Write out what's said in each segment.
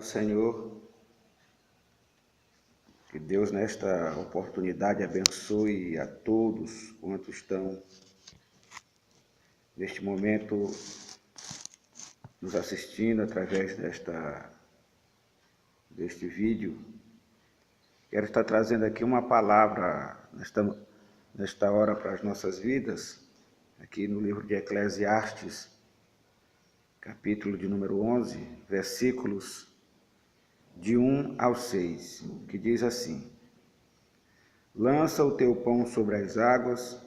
Senhor, que Deus nesta oportunidade abençoe a todos quantos estão neste momento nos assistindo através deste vídeo. Quero estar trazendo aqui uma palavra nesta hora para as nossas vidas, aqui no livro de Eclesiastes, capítulo de número 11, versículos de 1 ao 6, que diz assim: Lança o teu pão sobre as águas,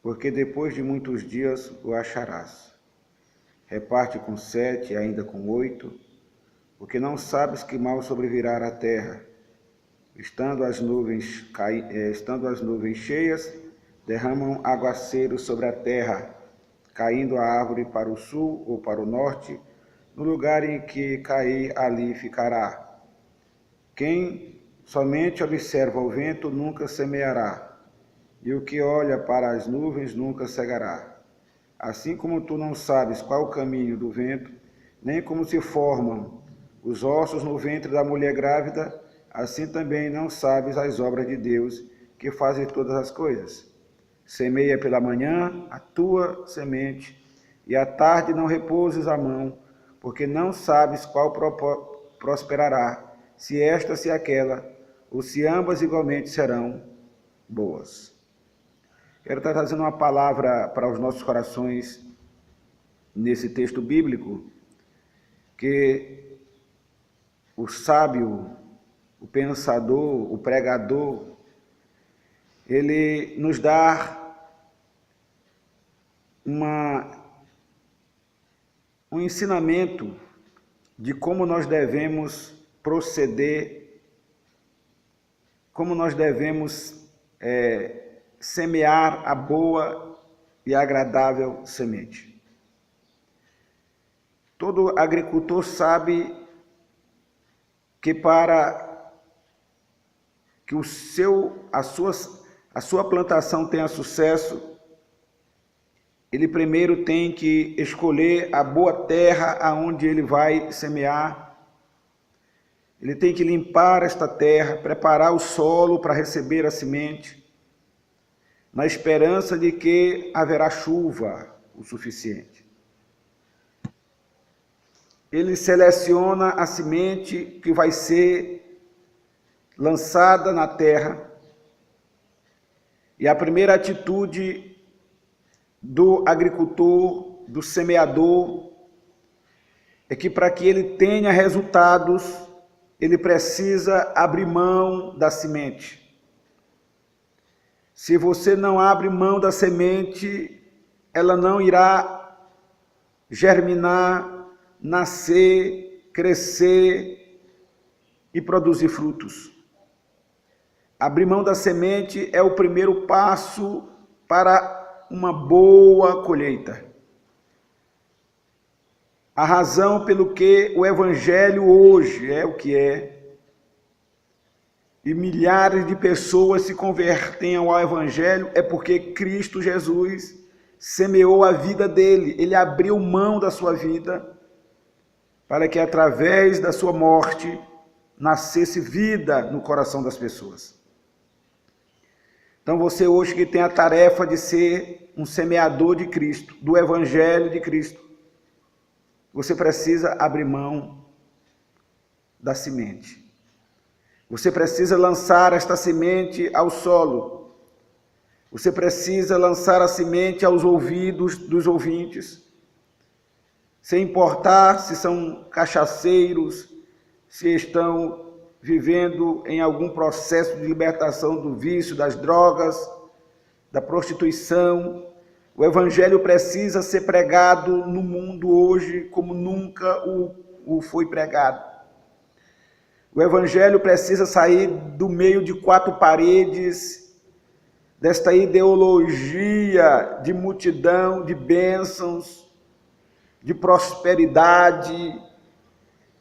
porque depois de muitos dias o acharás. Reparte com 7 e ainda com 8, porque não sabes que mal sobrevirá à terra. Estando as nuvens cheias, derramam aguaceiros sobre a terra, caindo a árvore para o sul ou para o norte, no lugar em que cair, ali ficará. Quem somente observa o vento nunca semeará, e o que olha para as nuvens nunca cegará. Assim como tu não sabes qual o caminho do vento, nem como se formam os ossos no ventre da mulher grávida, assim também não sabes as obras de Deus, que fazem todas as coisas. Semeia pela manhã a tua semente, e à tarde não repouses a mão, porque não sabes qual prosperará, se esta, se aquela, ou se ambas igualmente serão boas. Quero estar trazendo uma palavra para os nossos corações nesse texto bíblico, que o sábio, o pensador, o pregador, ele nos dá um ensinamento de como nós devemos proceder, como nós devemos semear a boa e agradável semente. Todo agricultor sabe que para que a sua plantação tenha sucesso, ele primeiro tem que escolher a boa terra aonde ele vai semear. Ele tem que limpar esta terra, preparar o solo para receber a semente, na esperança de que haverá chuva o suficiente. Ele seleciona a semente que vai ser lançada na terra, e a primeira atitude do agricultor, do semeador, é que para que ele tenha resultados, ele precisa abrir mão da semente. Se você não abre mão da semente, ela não irá germinar, nascer, crescer e produzir frutos. Abrir mão da semente é o primeiro passo para uma boa colheita. A razão pelo que o Evangelho hoje é o que é, e milhares de pessoas se convertem ao Evangelho, é porque Cristo Jesus semeou a vida dele. Ele abriu mão da sua vida para que através da sua morte nascesse vida no coração das pessoas. Então você hoje que tem a tarefa de ser um semeador de Cristo, do Evangelho de Cristo, você precisa abrir mão da semente. Você precisa lançar esta semente ao solo. Você precisa lançar a semente aos ouvidos dos ouvintes. Sem importar se são cachaceiros, se estão vivendo em algum processo de libertação do vício, das drogas, da prostituição. O Evangelho precisa ser pregado no mundo hoje como nunca o foi pregado. O Evangelho precisa sair do meio de 4 paredes, desta ideologia de multidão, de bênçãos, de prosperidade,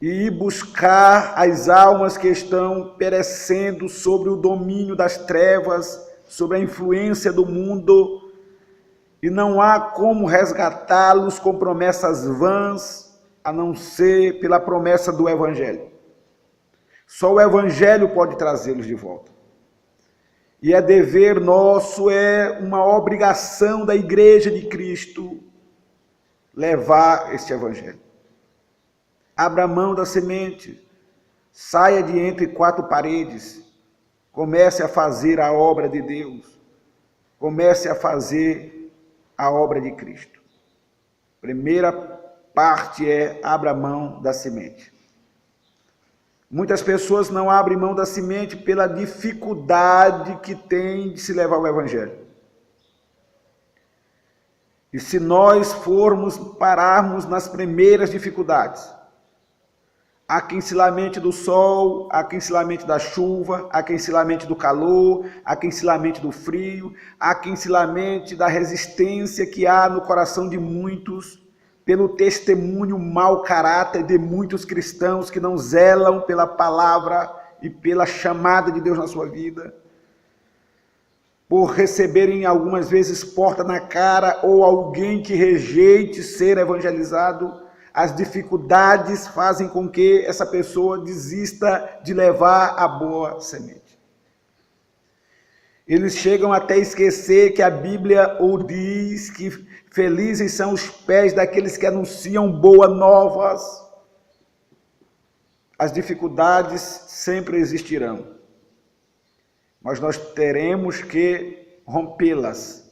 e ir buscar as almas que estão perecendo sobre o domínio das trevas, sobre a influência do mundo, e não há como resgatá-los com promessas vãs, a não ser pela promessa do Evangelho. Só o Evangelho pode trazê-los de volta. E é dever nosso, é uma obrigação da Igreja de Cristo levar este Evangelho. Abra mão da semente, saia de entre quatro paredes, comece a fazer a obra de Deus, comece a fazer a obra de Cristo. Primeira parte é abra mão da semente. Muitas pessoas não abrem mão da semente pela dificuldade que tem de se levar o Evangelho. E se nós pararmos nas primeiras dificuldades, há quem se lamente do sol, há quem se lamente da chuva, há quem se lamente do calor, há quem se lamente do frio, há quem se lamente da resistência que há no coração de muitos, pelo testemunho mau caráter de muitos cristãos que não zelam pela palavra e pela chamada de Deus na sua vida, por receberem algumas vezes porta na cara ou alguém que rejeite ser evangelizado. As dificuldades fazem com que essa pessoa desista de levar a boa semente. Eles chegam até a esquecer que a Bíblia diz que felizes são os pés daqueles que anunciam boas novas. As dificuldades sempre existirão, mas nós teremos que rompê-las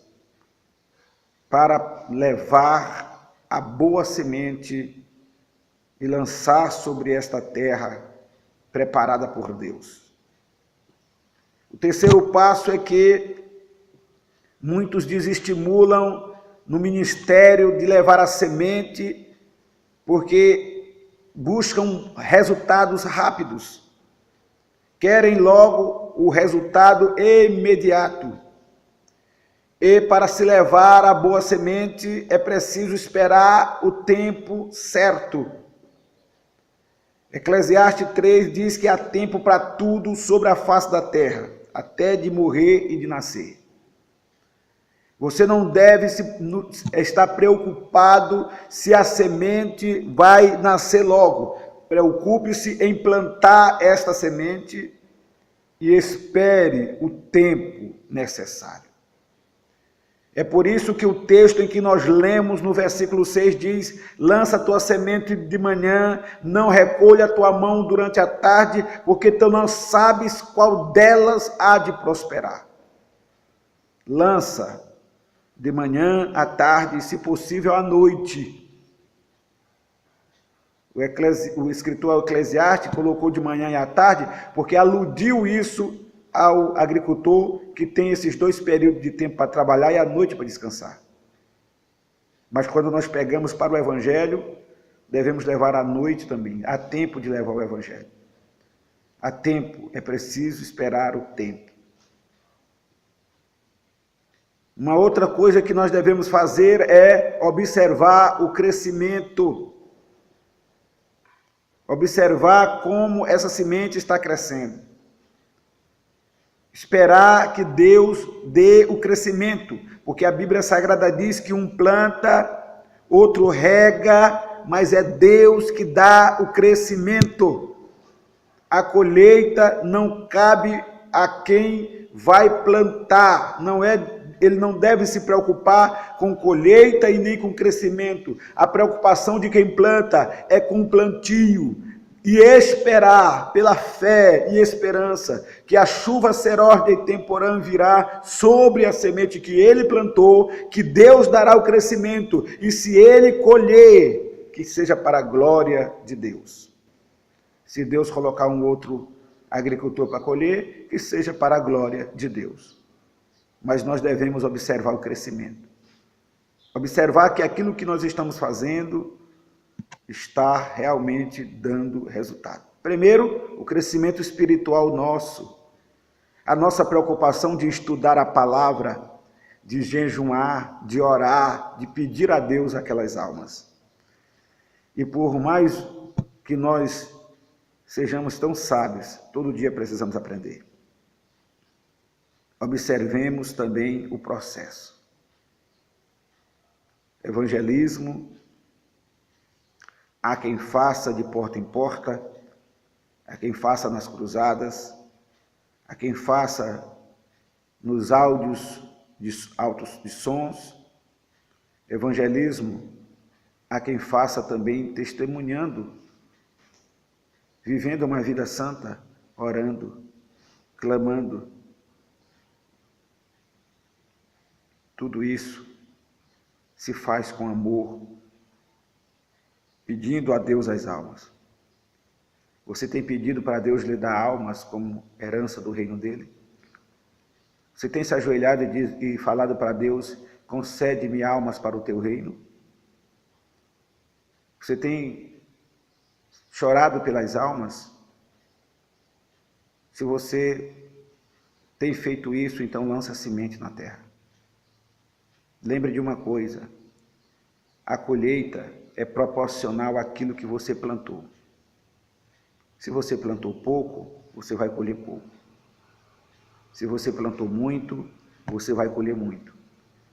para levar a boa semente e lançar sobre esta terra preparada por Deus. O terceiro passo é que muitos desestimulam no ministério de levar a semente porque buscam resultados rápidos. Querem logo o resultado imediato. E para se levar a boa semente é preciso esperar o tempo certo. Eclesiastes 3 diz que há tempo para tudo sobre a face da terra, até de morrer e de nascer. Você não deve estar preocupado se a semente vai nascer logo. Preocupe-se em plantar esta semente e espere o tempo necessário. É por isso que o texto em que nós lemos no versículo 6 diz: lança a tua semente de manhã, não recolha a tua mão durante a tarde, porque tu não sabes qual delas há de prosperar. Lança de manhã, à tarde e, se possível, à noite. O escritor Eclesiastes colocou de manhã e à tarde, porque aludiu isso ao agricultor que tem esses dois períodos de tempo para trabalhar e à noite para descansar. Mas quando nós pegamos para o Evangelho, devemos levar à noite também. Há tempo de levar o Evangelho. Há tempo, é preciso esperar o tempo. Uma outra coisa que nós devemos fazer é observar o crescimento. Observar como essa semente está crescendo. Esperar que Deus dê o crescimento, porque a Bíblia Sagrada diz que um planta, outro rega, mas é Deus que dá o crescimento. A colheita não cabe a quem vai plantar, ele não deve se preocupar com colheita e nem com crescimento. A preocupação de quem planta é com o plantio. E esperar pela fé e esperança que a chuva seródia e temporã virá sobre a semente que ele plantou, que Deus dará o crescimento, e se ele colher, que seja para a glória de Deus. Se Deus colocar um outro agricultor para colher, que seja para a glória de Deus. Mas nós devemos observar o crescimento. Observar que aquilo que nós estamos fazendo está realmente dando resultado. Primeiro, o crescimento espiritual nosso. A nossa preocupação de estudar a palavra, de jejuar, de orar, de pedir a Deus aquelas almas. E por mais que nós sejamos tão sábios, todo dia precisamos aprender. Observemos também o processo. Evangelismo Há quem faça de porta em porta, há quem faça nas cruzadas, há quem faça nos áudios altos de sons. Evangelismo, há quem faça também testemunhando, vivendo uma vida santa, orando, clamando. Tudo isso se faz com amor, pedindo a Deus as almas. Você tem pedido para Deus lhe dar almas como herança do reino dele? Você tem se ajoelhado e falado para Deus: concede-me almas para o teu reino? Você tem chorado pelas almas? Se você tem feito isso, então lança semente na terra. Lembre de uma coisa: a colheita é proporcional àquilo que você plantou. Se você plantou pouco, você vai colher pouco. Se você plantou muito, você vai colher muito.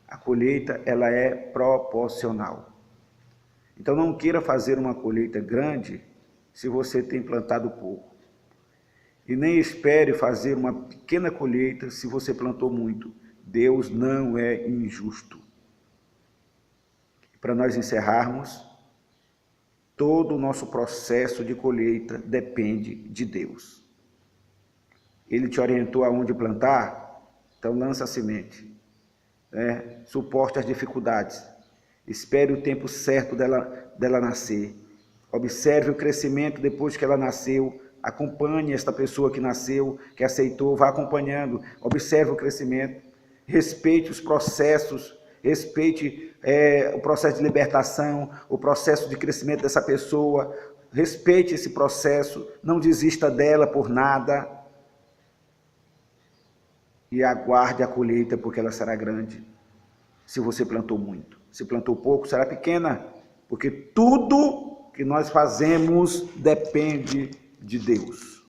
A colheita, ela é proporcional. Então não queira fazer uma colheita grande se você tem plantado pouco. E nem espere fazer uma pequena colheita se você plantou muito. Deus não é injusto. Para nós encerrarmos, todo o nosso processo de colheita depende de Deus. Ele te orientou aonde plantar? Então lança a semente. Suporte as dificuldades. Espere o tempo certo dela nascer. Observe o crescimento depois que ela nasceu. Acompanhe esta pessoa que nasceu, que aceitou, vá acompanhando. Observe o crescimento. Respeite os processos. Respeite o processo de libertação, o processo de crescimento dessa pessoa. Respeite esse processo. Não desista dela por nada. E aguarde a colheita, porque ela será grande, se você plantou muito. Se plantou pouco, será pequena, porque tudo que nós fazemos depende de Deus.